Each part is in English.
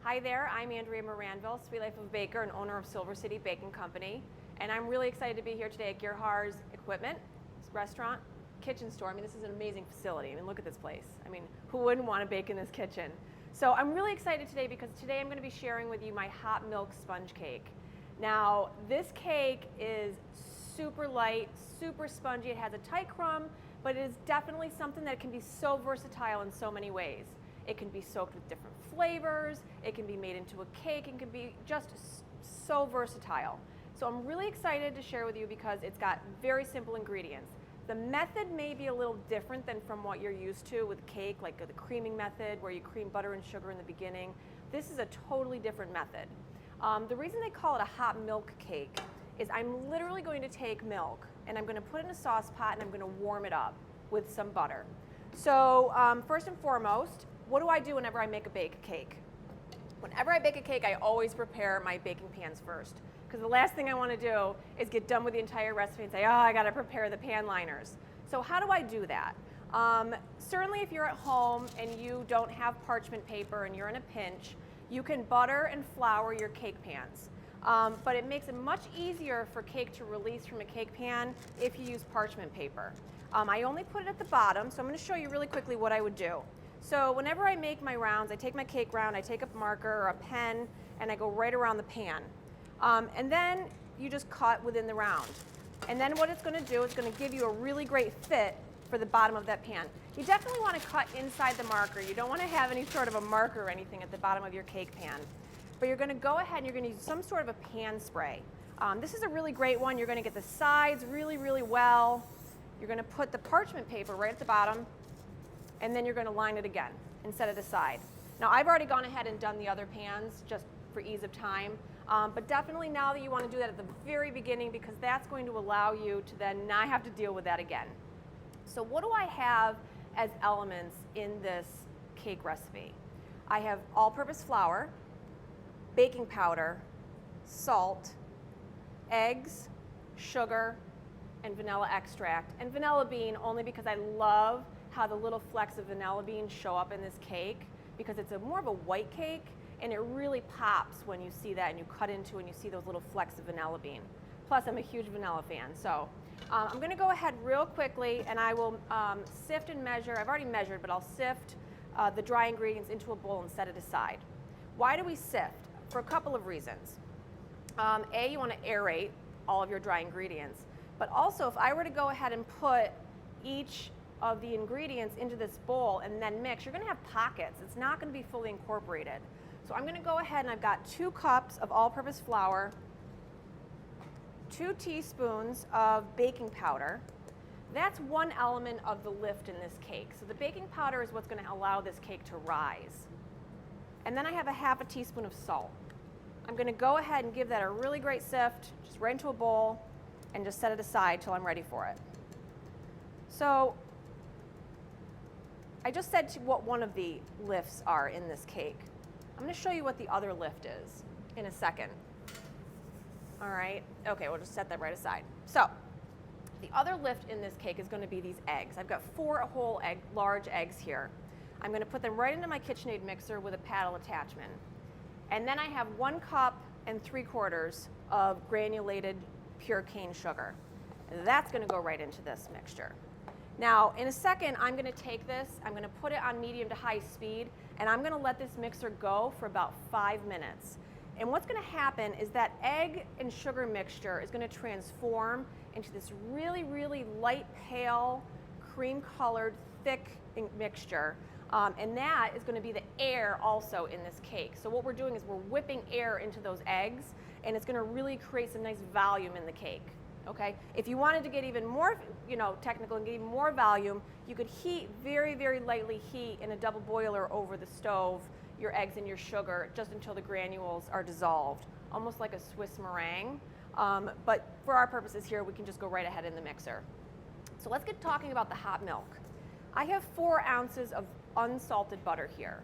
Hi there, I'm Andrea Maranville, Sweet Life of a Baker and owner of Silver City Baking Company. And I'm really excited to be here today at Gerharz Equipment, restaurant, kitchen store. I mean, this is an amazing facility. I mean, look at this place. I mean, who wouldn't want to bake in this kitchen? So I'm really excited today because today I'm going to be sharing with you my hot milk sponge cake. Now, this cake is super light, super spongy. It has a tight crumb, but it is definitely something that can be so versatile in so many ways. It can be soaked with different flavors, it can be made into a cake, it can be just so versatile. So I'm really excited to share with you because it's got very simple ingredients. The method may be a little different than from what you're used to with cake, like the creaming method where you cream butter and sugar in the beginning. This is a totally different method. The reason they call it a hot milk cake is I'm literally going to take milk and I'm going to put it in a sauce pot and I'm going to warm it up with some butter. So first and foremost, what do I do whenever I make a cake? Whenever I bake a cake, I always prepare my baking pans first. Because the last thing I want to do is get done with the entire recipe and say, oh, I got to prepare the pan liners. So how do I do that? Certainly if you're at home and you don't have parchment paper and you're in a pinch, you can butter and flour your cake pans. But it makes it much easier for cake to release from a cake pan if you use parchment paper. I only put it at the bottom, so I'm going to show you really quickly what I would do. So whenever I make my rounds, I take my cake round, I take a marker or a pen, and I go right around the pan. And then you just cut within the round. And then what it's going to do, it's going to give you a really great fit for the bottom of that pan. You definitely want to cut inside the marker. You don't want to have any sort of a marker or anything at the bottom of your cake pan. But you're going to go ahead and you're going to use some sort of a pan spray. This is a really great one. You're going to get the sides really, really well. You're going to put the parchment paper right at the bottom, and then you're going to line it again and set it aside. Now I've already gone ahead and done the other pans just for ease of time, but definitely now that you want to do that at the very beginning because that's going to allow you to then not have to deal with that again. So what do I have as elements in this cake recipe? I have all-purpose flour, baking powder, salt, eggs, sugar, and vanilla extract. And vanilla bean only because I love how the little flecks of vanilla bean show up in this cake because it's more of a white cake and it really pops when you see that and you cut into it and you see those little flecks of vanilla bean. Plus I'm a huge vanilla fan. So I'm going to go ahead real quickly and I will sift and measure. I've already measured, but I'll sift the dry ingredients into a bowl and set it aside. Why do we sift? For a couple of reasons. A, you want to aerate all of your dry ingredients, but also if I were to go ahead and put each of the ingredients into this bowl and then mix, you're going to have pockets. It's not going to be fully incorporated. So I'm going to go ahead and I've got 2 cups of all-purpose flour, 2 teaspoons of baking powder. That's one element of the lift in this cake. So the baking powder is what's going to allow this cake to rise. And then I have a half a teaspoon of salt. I'm going to go ahead and give that a really great sift, just right into a bowl, and just set it aside till I'm ready for it. So I just said what one of the lifts are in this cake. I'm going to show you what the other lift is in a second. All right, okay, we'll just set that right aside. So the other lift in this cake is going to be these eggs. I've got 4 whole large eggs here. I'm going to put them right into my KitchenAid mixer with a paddle attachment. And then I have 1 cup and 3/4 of granulated pure cane sugar. And that's going to go right into this mixture. Now, in a second, I'm going to take this, I'm going to put it on medium to high speed, and I'm going to let this mixer go for about 5 minutes. And what's going to happen is that egg and sugar mixture is going to transform into this really, really light, pale, cream-colored, thick mixture. And that is going to be the air also in this cake. So what we're doing is we're whipping air into those eggs, and it's going to really create some nice volume in the cake. Okay? If you wanted to get even more, technical and get even more volume, you could heat, very, very lightly heat in a double boiler over the stove your eggs and your sugar just until the granules are dissolved, almost like a Swiss meringue. But for our purposes here, we can just go right ahead in the mixer. So let's get talking about the hot milk. I have 4 ounces of unsalted butter here.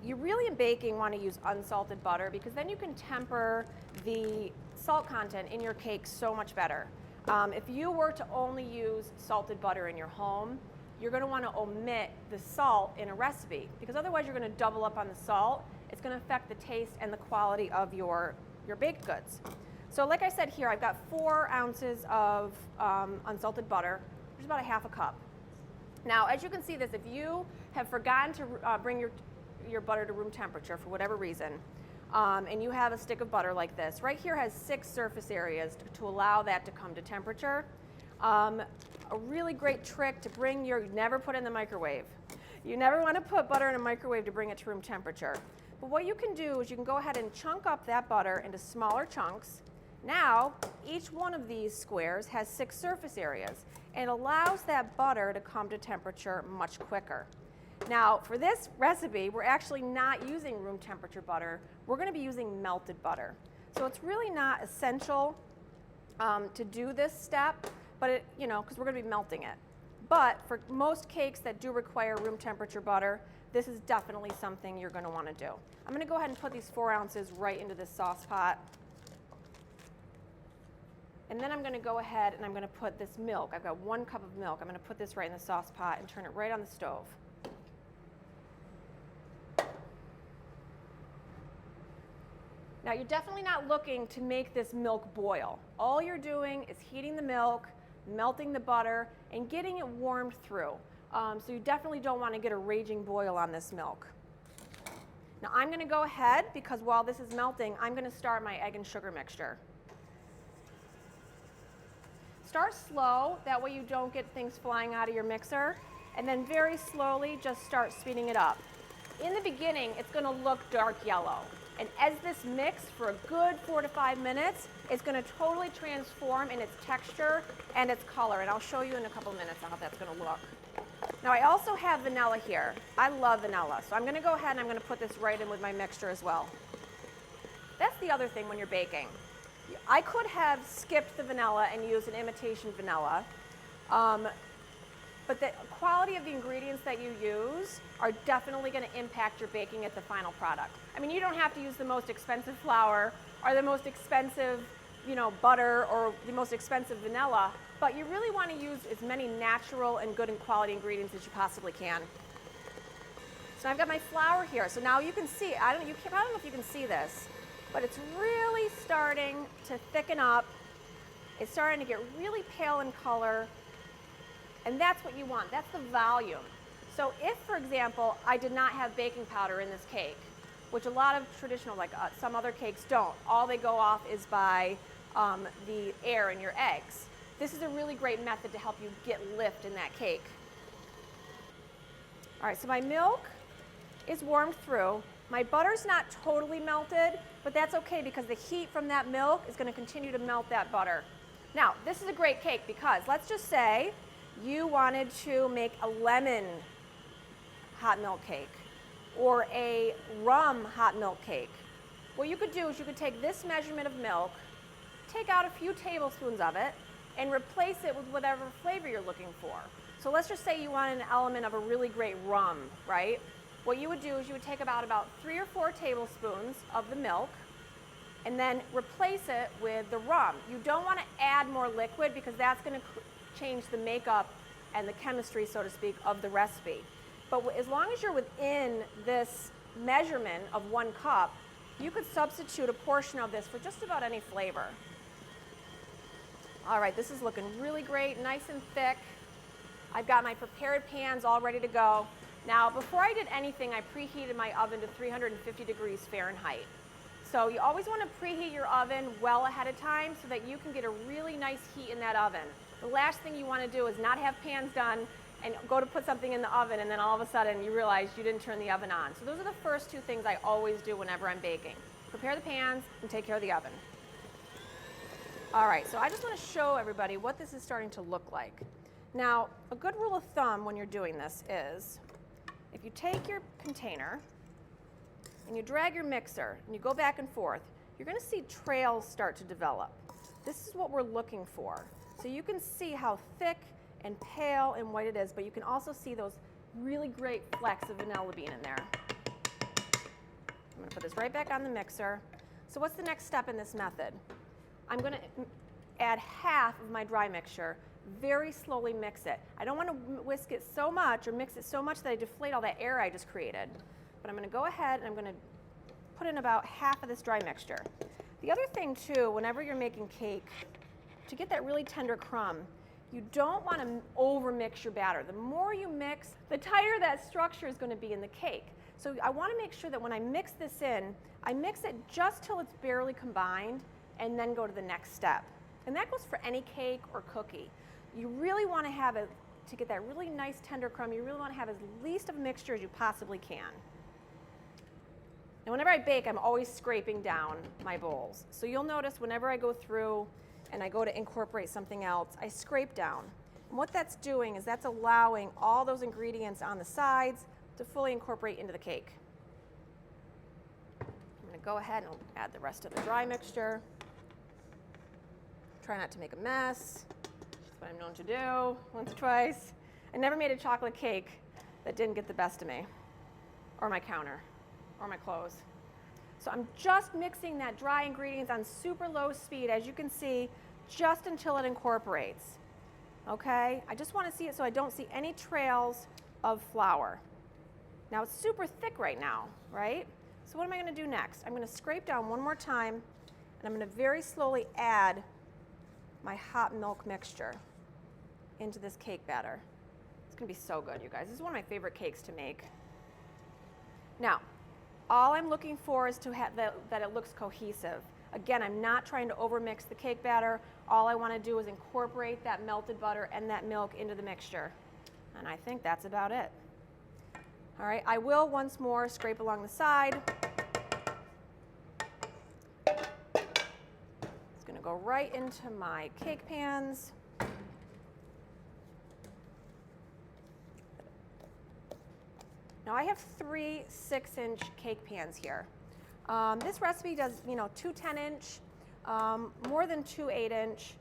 You really in baking want to use unsalted butter because then you can temper the salt content in your cake so much better. If you were to only use salted butter in your home, you're going to want to omit the salt in a recipe because otherwise you're going to double up on the salt it's going to affect the taste and the quality of your baked goods. So like I said here, I've got 4 ounces of unsalted butter, which is about a half a cup. Now, as you can see this, if you have forgotten to bring your butter to room temperature for whatever reason, and you have a stick of butter like this, right here has 6 surface areas to allow that to come to temperature. A really great trick to bring you never put it in the microwave. You never want to put butter in a microwave to bring it to room temperature. But what you can do is you can go ahead and chunk up that butter into smaller chunks. Now, each one of these squares has 6 surface areas, and it allows that butter to come to temperature much quicker. Now, for this recipe, we're actually not using room temperature butter. We're going to be using melted butter. So it's really not essential to do this step, but because we're going to be melting it. But for most cakes that do require room temperature butter, this is definitely something you're going to want to do. I'm going to go ahead and put these 4 ounces right into this sauce pot. And then I'm going to go ahead and I'm going to put this milk. I've got 1 cup of milk. I'm going to put this right in the sauce pot and turn it right on the stove. Now, you're definitely not looking to make this milk boil. All you're doing is heating the milk, melting the butter, and getting it warmed through. So you definitely don't want to get a raging boil on this milk. Now, I'm going to go ahead, because while this is melting, I'm going to start my egg and sugar mixture. Start slow, that way you don't get things flying out of your mixer, and then very slowly just start speeding it up. In the beginning, it's going to look dark yellow. And as this mixes for a good 4 to 5 minutes, it's going to totally transform in its texture and its color. And I'll show you in a couple minutes how that's going to look. Now, I also have vanilla here. I love vanilla. So I'm going to go ahead and I'm going to put this right in with my mixture as well. That's the other thing when you're baking. I could have skipped the vanilla and used an imitation vanilla. But the quality of the ingredients that you use are definitely going to impact your baking at the final product. I mean, you don't have to use the most expensive flour or the most expensive, butter or the most expensive vanilla, but you really want to use as many natural and good and quality ingredients as you possibly can. So I've got my flour here. So now you can see, I don't know if you can see this, but it's really starting to thicken up. It's starting to get really pale in color. And that's what you want. That's the volume. So if, for example, I did not have baking powder in this cake, which a lot of traditional, some other cakes don't, all they go off is by the air in your eggs. This is a really great method to help you get lift in that cake. All right, so my milk is warmed through. My butter's not totally melted, but that's okay because the heat from that milk is going to continue to melt that butter. Now, this is a great cake because let's just say you wanted to make a lemon hot milk cake or a rum hot milk cake. What you could do is you could take this measurement of milk, take out a few tablespoons of it, and replace it with whatever flavor you're looking for. So let's just say you wanted an element of a really great rum, right? What you would do is you would take about 3 or 4 tablespoons of the milk and then replace it with the rum. You don't want to add more liquid because that's going to change the makeup and the chemistry, so to speak, of the recipe. But as long as you're within this measurement of 1 cup, you could substitute a portion of this for just about any flavor. All right, this is looking really great, nice and thick. I've got my prepared pans all ready to go. Now, before I did anything, I preheated my oven to 350 degrees Fahrenheit. So you always want to preheat your oven well ahead of time so that you can get a really nice heat in that oven. The last thing you want to do is not have pans done and go to put something in the oven and then all of a sudden you realize you didn't turn the oven on. So those are the first 2 things I always do whenever I'm baking. Prepare the pans and take care of the oven. All right, so I just want to show everybody what this is starting to look like. Now, a good rule of thumb when you're doing this is if you take your container and you drag your mixer and you go back and forth, you're going to see trails start to develop. This is what we're looking for. So you can see how thick and pale and white it is, but you can also see those really great flecks of vanilla bean in there. I'm going to put this right back on the mixer. So what's the next step in this method? I'm going to add half of my dry mixture, very slowly mix it. I don't want to whisk it so much or mix it so much that I deflate all that air I just created. But I'm going to go ahead and I'm going to put in about half of this dry mixture. The other thing too, whenever you're making cake, to get that really tender crumb, you don't want to over mix your batter. The more you mix, the tighter that structure is going to be in the cake. So I want to make sure that when I mix this in, I mix it just till it's barely combined and then go to the next step. And that goes for any cake or cookie. You really want to have it, to get that really nice tender crumb, you really want to have as least of a mixture as you possibly can. And whenever I bake, I'm always scraping down my bowls. So you'll notice whenever I go through and I go to incorporate something else, I scrape down. And what that's doing is that's allowing all those ingredients on the sides to fully incorporate into the cake. I'm going to go ahead and add the rest of the dry mixture. Try not to make a mess. That's what I'm known to do once or twice. I never made a chocolate cake that didn't get the best of me, or my counter, or my clothes. So I'm just mixing that dry ingredients on super low speed, as you can see, just until it incorporates. Okay? I just want to see it so I don't see any trails of flour. Now it's super thick right now, right? So what am I going to do next? I'm going to scrape down one more time, and I'm going to very slowly add my hot milk mixture into this cake batter. It's going to be so good, you guys. This is one of my favorite cakes to make. Now, all I'm looking for is to have that it looks cohesive. Again, I'm not trying to overmix the cake batter. All I want to do is incorporate that melted butter and that milk into the mixture. And I think that's about it. All right, I will once more scrape along the side. It's going to go right into my cake pans. Now I have 3 6-inch cake pans here. This recipe does, 2 10-inch, more than 2 8-inch,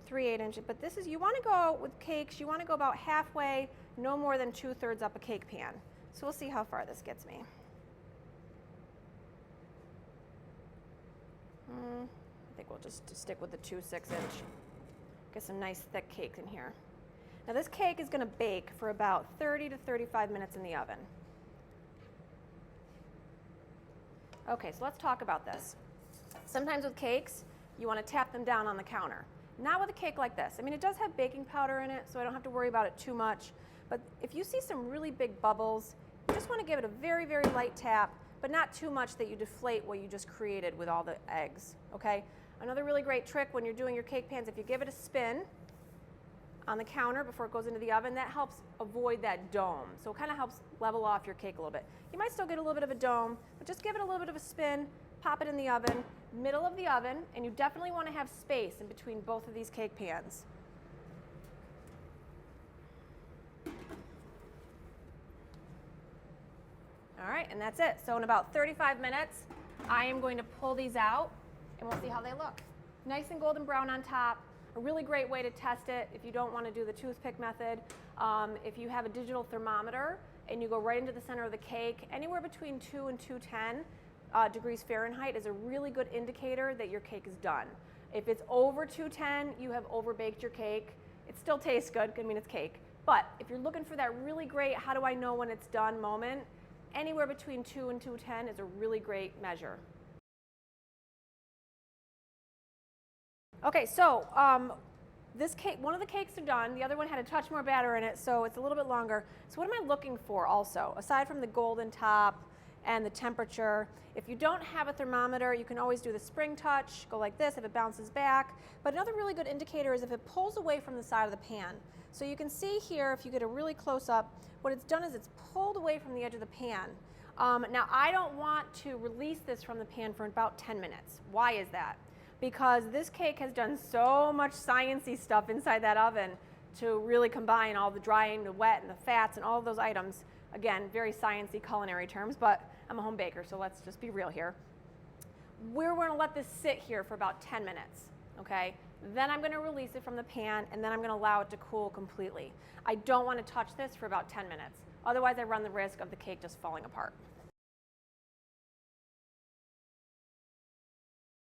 3 8-inch. But this is, you want to go with cakes, you want to go about halfway, no more than 2/3 up a cake pan. So we'll see how far this gets me. I think we'll just stick with the 2 6-inch. Get some nice thick cake in here. Now this cake is going to bake for about 30 to 35 minutes in the oven. Okay, so let's talk about this. Sometimes with cakes, you want to tap them down on the counter. Not with a cake like this. I mean, it does have baking powder in it, so I don't have to worry about it too much. But if you see some really big bubbles, you just want to give it a very, very light tap, but not too much that you deflate what you just created with all the eggs, okay? Another really great trick when you're doing your cake pans, if you give it a spin on the counter before it goes into the oven, that helps avoid that dome. So it kind of helps level off your cake a little bit. You might still get a little bit of a dome, but just give it a little bit of a spin, pop it in the oven, middle of the oven, and you definitely want to have space in between both of these cake pans. All right, and that's it. So in about 35 minutes, I am going to pull these out, and we'll see how they look. Nice and golden brown on top. A really great way to test it if you don't want to do the toothpick method. If you have a digital thermometer and you go right into the center of the cake, anywhere between 2 and 210 degrees Fahrenheit is a really good indicator that your cake is done. If it's over 210, you have overbaked your cake. It still tastes good, I mean it's cake. But if you're looking for that really great, how do I know when it's done moment, anywhere between 2 and 210 is a really great measure. Okay, so this cake, one of the cakes are done. The other one had a touch more batter in it, so it's a little bit longer. So what am I looking for also, aside from the golden top and the temperature? If you don't have a thermometer, you can always do the spring touch, go like this if it bounces back. But another really good indicator is if it pulls away from the side of the pan. So you can see here, if you get a really close up, what it's done is it's pulled away from the edge of the pan. Now I don't want to release this from the pan for about 10 minutes. Why is that? Because this cake has done so much sciencey stuff inside that oven to really combine all the drying, the wet, and the fats, and all of those items. Again, very sciencey culinary terms, but I'm a home baker, so let's just be real here. We're going to let this sit here for about 10 minutes, okay? Then I'm going to release it from the pan, and then I'm going to allow it to cool completely. I don't want to touch this for about 10 minutes. Otherwise, I run the risk of the cake just falling apart.